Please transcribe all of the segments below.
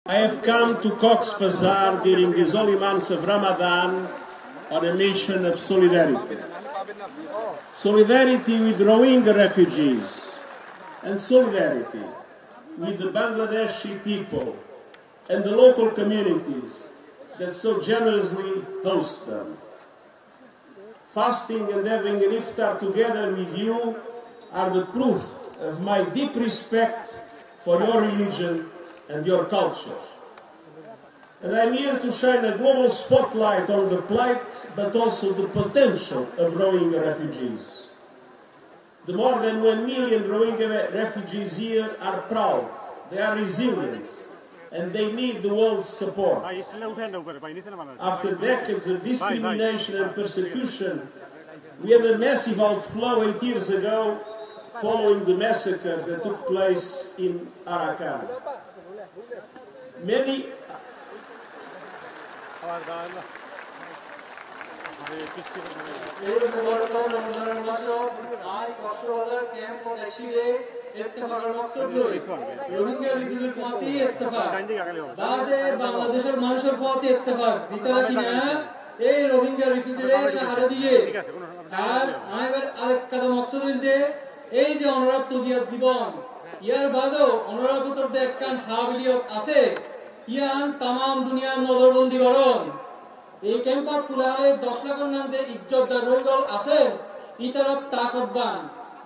I have come to Cox's Bazar during these holy months of Ramadan on a mission of solidarity. Solidarity with Rohingya refugees and solidarity with the Bangladeshi people and the local communities that so generously host them. Fasting and having an iftar together with you are the proof of my deep respect for your religion and your culture. And I'm here to shine a global spotlight on the plight, but also the potential of Rohingya refugees. The more than 1 million Rohingya refugees here are proud, they are resilient, and they need the world's support. After decades of discrimination and persecution, we had a massive outflow 8 years ago following the massacres that took place in Arakan. Many বাংলাদেশের মানুষের পথে ইত্তেফাক দিতারা কিনা এই রোহিঙ্গা রিফিউজিদের সাহারা দিয়ে আর আইবার আরেক কথা মকসদ হইছে এই যে অনুরাগ তুজিয়ার জীবন ইয়ার বাদেও অনুরাগ ভিতর যে একখান হাবিলিয়ত আছে ইয়ান তামাম দুনিয়ার নজরবন্দি করন এই ক্যাম্পাস খুলায় 10 লাখের নাম যে ইজ্জতদার রোহিঙ্গা আছে ইতারা তাকতবান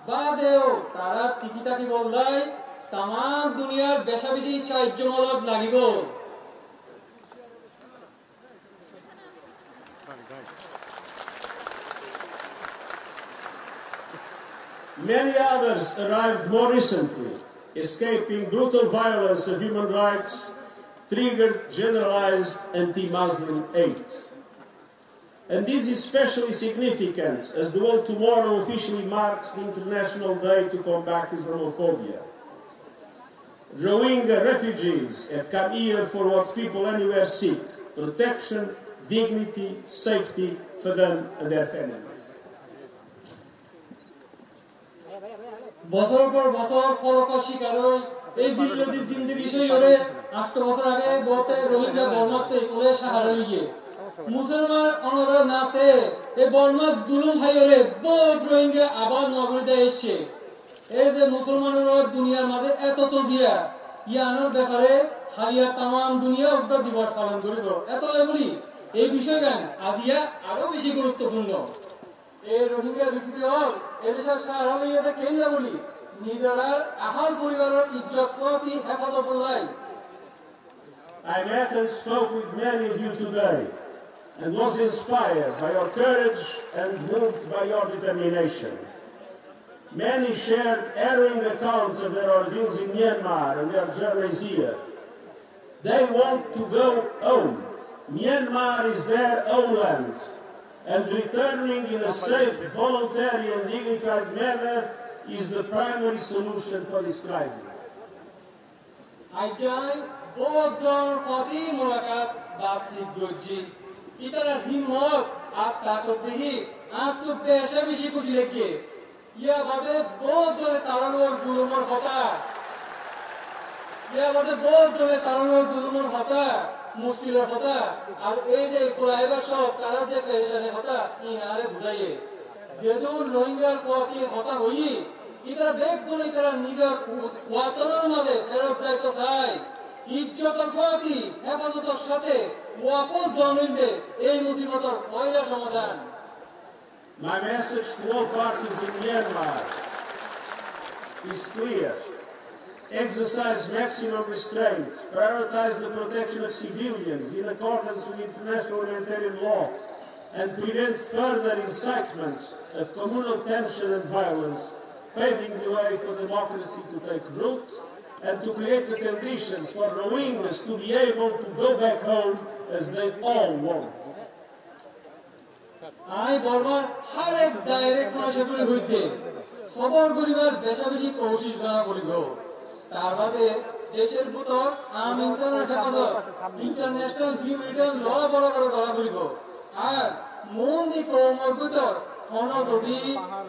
বাদেও তারা টিকিটাকি বললাই তামাম দুনিয়ার বেশা বেশি সাহায্য মদত লাগিব। Many others arrived more recently, escaping brutal violence of human rights, triggered generalized anti-Muslim hate. And this is especially significant as the world tomorrow officially marks the International Day to Combat Islamophobia. Rohingya refugees have come here for what people anywhere seek: protection, dignity, safety for them and their families. বছর পর বছর ফরকার শিকার হই এই জিল্লাদি জিন্দেগি সইরে 8 বছর আগে গোতে রোহিঙ্গা বর্মাতে কোলে সাহারা হইয়ে মুসলমান অনরা নাতে এই বর্মা জুলুম হাইরে বহুত রোহিঙ্গা আবার নগরীতে এসে এই যে মুসলমানরা দুনিয়ার মাঝে এত তজিয়া ইয়ানোর ব্যাপারে হারিয়া তামাম দুনিয়া উদ্যোগ দিবস পালন করিব এত বলি এই বিষয়গান আদিয়া আরো বেশি গুরুত্বপূর্ণ। এই রোহিঙ্গা রিফিউজি হল এদেশের সারা লইয়াতে কেইলা বলি নিজেরার আহাল পরিবারের ইজ্জত প্রতি হেফাজত লাই। I met and spoke with many of you today and was inspired by your courage and moved by your determination. Many shared harrowing accounts of their ordeals in Myanmar and their journeys here. They want to go home. Myanmar is their homeland, and returning in a safe, voluntary and dignified manner is the primary solution for this crisis. I join both donor for the mulakat batchit gojji itara himmot at takot dehi aatu besha beshi kushi leke ইয়া বাদে বহুত জনে তারানোর জুলুমের কথা মুশকিলের কথা আর এই যে কোলাইবার সব তারা যে ফেরেশানের কথা ইনারে বুঝাইয়ে যেহেতু রোহিঙ্গার প্রতি কথা হই ইতারা বেগ বলে তারা নিজের ওয়াতনের মাঝে ফেরত যাইতে চায় ইজ্জতের প্রতি হেফাজতের সাথে ওয়াপস জমিলে এই মুসিবতের পয়লা সমাধান। My message to all parties in Myanmar is clear. Exercise maximum restraint, prioritize the protection of civilians in accordance with international humanitarian law, and prevent further incitement of communal tension and violence, paving the way for democracy to take root and to create the conditions for Rohingyas to be able to go back home as they all want. আই বর্মার হার এক direct প্রশাসন হইতে সবার পরিবার বেশা বেশি কোশিশ করা করিব তার বাদে দেশের ভিতর আম ইনসানের হেফাজত ইন্টারন্যাশনাল হিউম্যানিটেরিয়ান ল বড় বড় করা করিব আর মন দি কর্মর ভিতর কোন যদি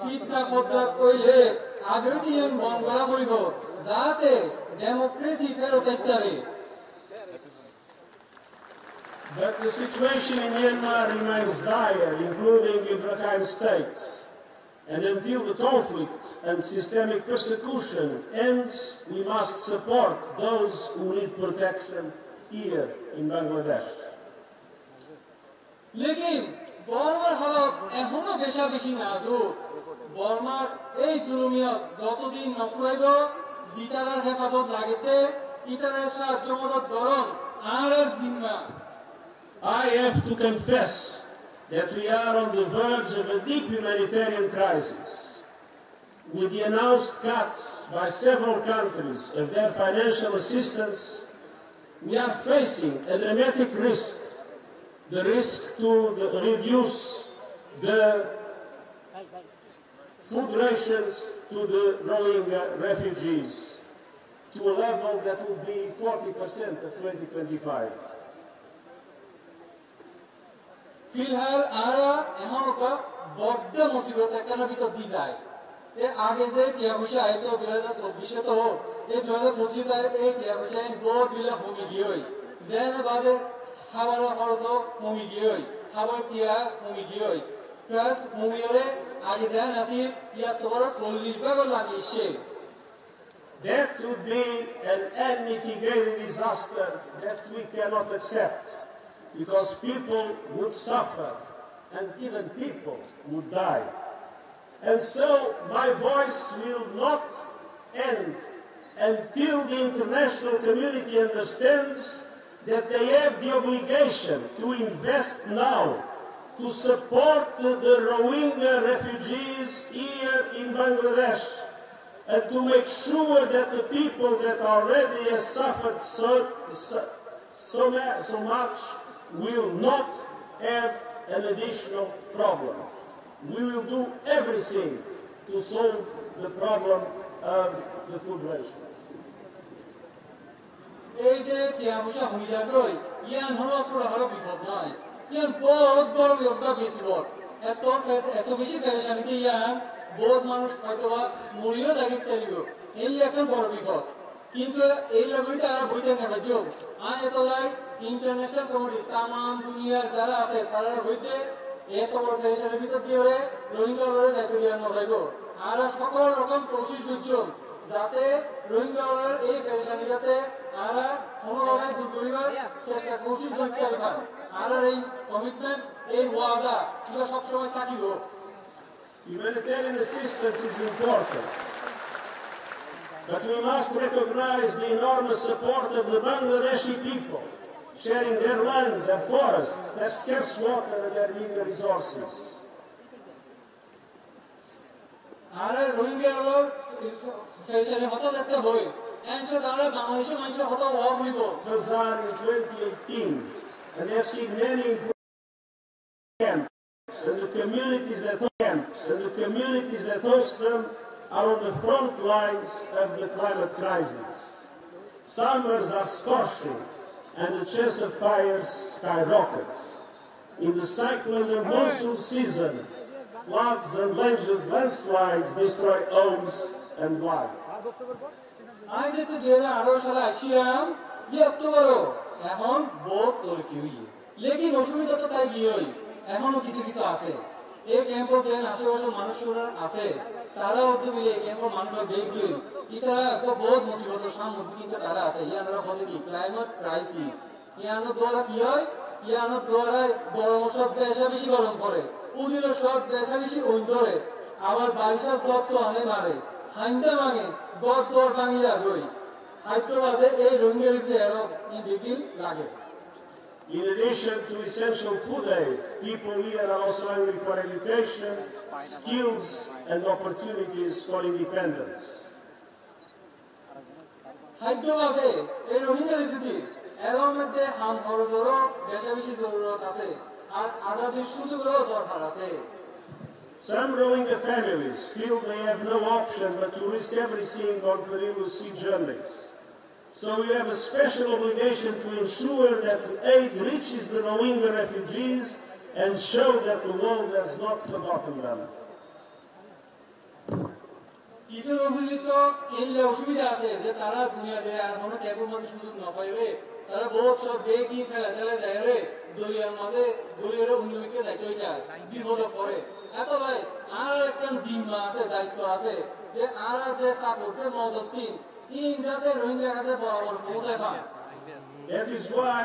ফিতনা ফতোয়া কইলে আগে দিন বন্ধ করা করিব যাতে ডেমোক্রেসি ফেরত আসতে পারে। But the situation in Myanmar remains dire, including in Rakhine State. And until the conflict and systemic persecution ends, we must support those who need protection here in Bangladesh. लेकिन বর্মার হালত এখনো বেশি নাজুক বর্মার এই জুলুমিয়ত যতদিন নফুরাইব জিতারার হেফাজত লাগিতে ইতারের সাহায্য মদত গরম আর জিম্মা I have to confess that we are on the verge of a deep humanitarian crisis. With the announced cuts by several countries of their financial assistance, we are facing a dramatic risk. The risk to reduce the food rations to the Rohingya refugees to a level that would be 40% of 2025. ফিলহাল আরা এখন ওটা বড্ড মুসিবত একখানা ভিতর দিয়ে যায় এর আগে যে টিয়া পয়সা আইতো 2024 তো এই 2025 এই টিয়া পয়সা বহুত বিলে ভূমি গিয়ে যেন বাদে খাবারের খরচ ভূমি গিয়ে খাবার টিয়া ভূমি গিয়ে প্লাস ভূমিরে আগে যেন আসিল ইয়া তোমার 40 ভাগ লাগিয়েছে That would be an unmitigated disaster that we cannot accept. Because people would suffer and even people would die. And so my voice will not end until the international community understands that they have the obligation to invest now to support the Rohingya refugees here in Bangladesh and to make sure that the people that already have suffered so much will not have an additional problem. We will do everything to solve the problem of the food rations. এই যে কিয়ামশা হই যাবে ইয়ান হলো ছোড়া হলো বিপদ নয় ইয়ান বহুত বড় বিপদ বিপদ এত বেশি পেরেশানিতে ইয়ান বহুত মানুষ হয়তো মরিও জাগিতে পারিব এই একটা বড় বিপদ কিন্তু এই লাগলে তারা বইতে না যোগ আর এতলাই ইন্টারন্যাশনাল কমিটি তাম দুনিয়ার যারা আছে তারা হইতে এত বড় ফেরেশানির ভিতর দিয়ে রোহিঙ্গাদের দায়িত্ব দেওয়া না যাইব আর সকল রকম কোশিশ করছেন যাতে রোহিঙ্গাদের এই ফেরেশানি যাতে আর কোনোভাবে দূর করিবার চেষ্টা কোশিশ করতে পারে আর এই কমিটমেন্ট এই ওয়াদা এটা সবসময় থাকিব Humanitarian assistance is important. But we must recognize the enormous support of the Bangladeshi people, sharing their land, their forests, their scarce water and their meager resources. Bazar in 2018, and they have seen many camps, and the communities that host them are on the front lines of the climate crisis. Summers are scorching and the chance of fires skyrockets. In the cyclone and monsoon season, floods and landslides destroy homes and lives. এখনো কিছু কিছু আছে এই ক্যাম্পে যে আশেপাশের মানুষরা আছে তারা ওদের মিলে ক্যাম্পের মানুষরা বেগ গিয়ে ইতারা একটা বহুত মুসিবতের সামনে কিন্তু তারা আছে ইয়ানোর ফলে কি ক্লাইমেট ক্রাইসিস ইয়ানোর দ্বারা কি হয় ইয়ানোর দ্বারা গরম সব বেশি গরম পড়ে উদিনের সব বেশি ওই ধরে আবার বারিশার সব তো অনেক মারে হাইন্দা ভাঙে দর ভাঙি যাবে হায়দ্রাবাদে এই রোহিঙ্গা যে আরো বিগিল লাগে In addition to essential food aid, people here are also hungry for education, skills, and opportunities for independence. হায়দ্রাবাদে এই রোহিঙ্গা রিফিউজি এর মধ্যে হাম খরচেরও বেশি জরুরত আছে আর আজাদির সুযোগেরও দরকার আছে Some Rohingya families feel they have no option but to risk everything on perilous sea journeys. So we have a special obligation to ensure that the aid reaches the Rohingya refugees and show that the world has not forgotten them. কিছু রোহিঙ্গা এই অসুবিধা আছে যে তারা দুনিয়াতে আর কোনো ক্যাম্পের মধ্যে সুযোগ না পাইবে তারা বহুত সব বেগি ফেলে যায় রে দরিয়ার মাঝে দরিয়ার উন্নয়নকে যাইতে যায় বিপদে পড়ে এত ভাই আর একটা জিম্মা আছে দায়িত্ব আছে যে আর যে সাপোর্টে মদত দিন ইন্ডিয়াতে রোহিঙ্গা কাছে বরাবর পৌঁছায় পান That is why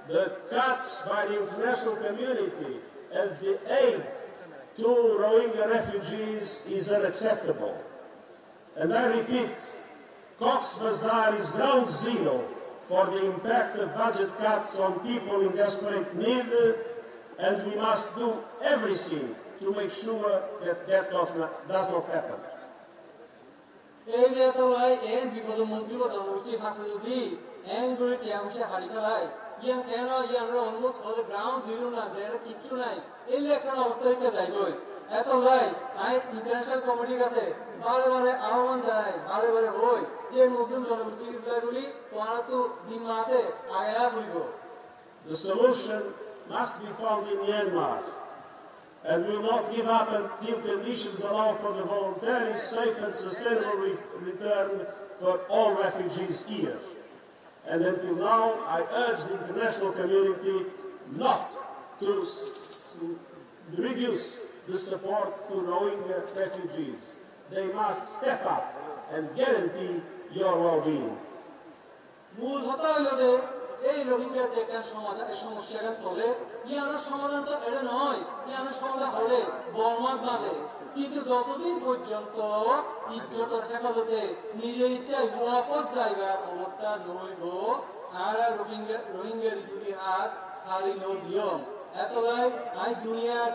the cuts by the international community as the aid to Rohingya refugees is unacceptable. And I repeat, Cox's Bazar is ground zero for the impact of budget cuts on people in desperate need, and we must do everything to make sure that that does not happen. এই যে তো ভাই এর বিপদ মন্ত্রী বা জনগোষ্ঠী কাছে যদি এনগুলি টিয়ামসে হারি খেলায় ইয়ান কেন ইয়ানরা অলমোস্ট অল গ্রাউন্ড জিরো না যেটা কিচ্ছু নাই এই লেখার অবস্থা রেখে যাইবই এত ভাই আই ইন্টারন্যাশনাল কমিটির কাছে বারে আহ্বান জানাই বারে হই যে মুসলিম জনগোষ্ঠীগুলি তোমার তো জিম্মা আছে আগেরা ফুলব The solution must be found in Myanmar, and we will not give up until conditions allow for the voluntary, safe and sustainable return for all refugees here. And until now, I urge the international community not to reduce the support to Rohingya refugees. They must step up and guarantee your well-being. মূল কথা হলো যে এই রোহিঙ্গা যে একটা সমাধান এই সমস্যাটা চলে ইয়ার সমাধান তো এটা নয় ইয়ার সমাধান হলে বর্মাত বাঁধে কিন্তু যতদিন পর্যন্ত ইজ্জতের হেফাজতে নিজের ইচ্ছায় ওয়াপস যাইবার অবস্থা নইব আর রোহিঙ্গা রিফিউজি হাত ছাড়ি দিও এতলাই আই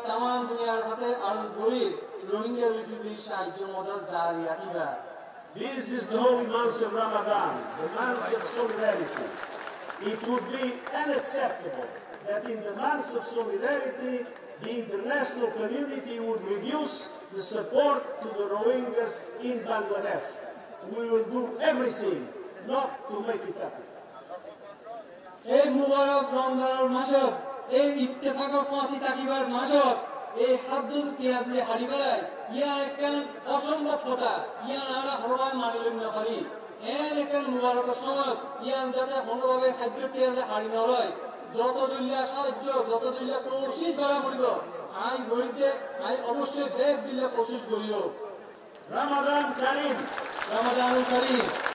তামাম দুনিয়ার কাছে আরজ করি রোহিঙ্গা রিফিউজি সাহায্য মদত জারি রাখিবা This is the holy month of Ramadan, the month of solidarity. It would be unacceptable that in the month of solidarity, the international community would reduce the support to the Rohingyas in Bangladesh. We will do everything not to make it happen. এই মুবারক রমজানের মাসত এই ইত্তেফাকের ফাঁতি তাকিবার মাসত এই হাদ্দুল কিয়াজলি হারিবেলায় ইয়ার একটা অসম্ভব কথা ইয়ার আমরা হরবাই মানিলেন না পারি এর একটা মুবারকের সময় ইয়ান যাতে কোনোভাবে খাদ্য কিয়াজলি হারি না হয় যত দুল্লা সাহায্য যত দুল্লা কোশিশ করা করিব আই গরিবদের আই অবশ্যই ব্যাগ দিলে কোশিশ করিও Ramadan Kareem! Ramadan Kareem!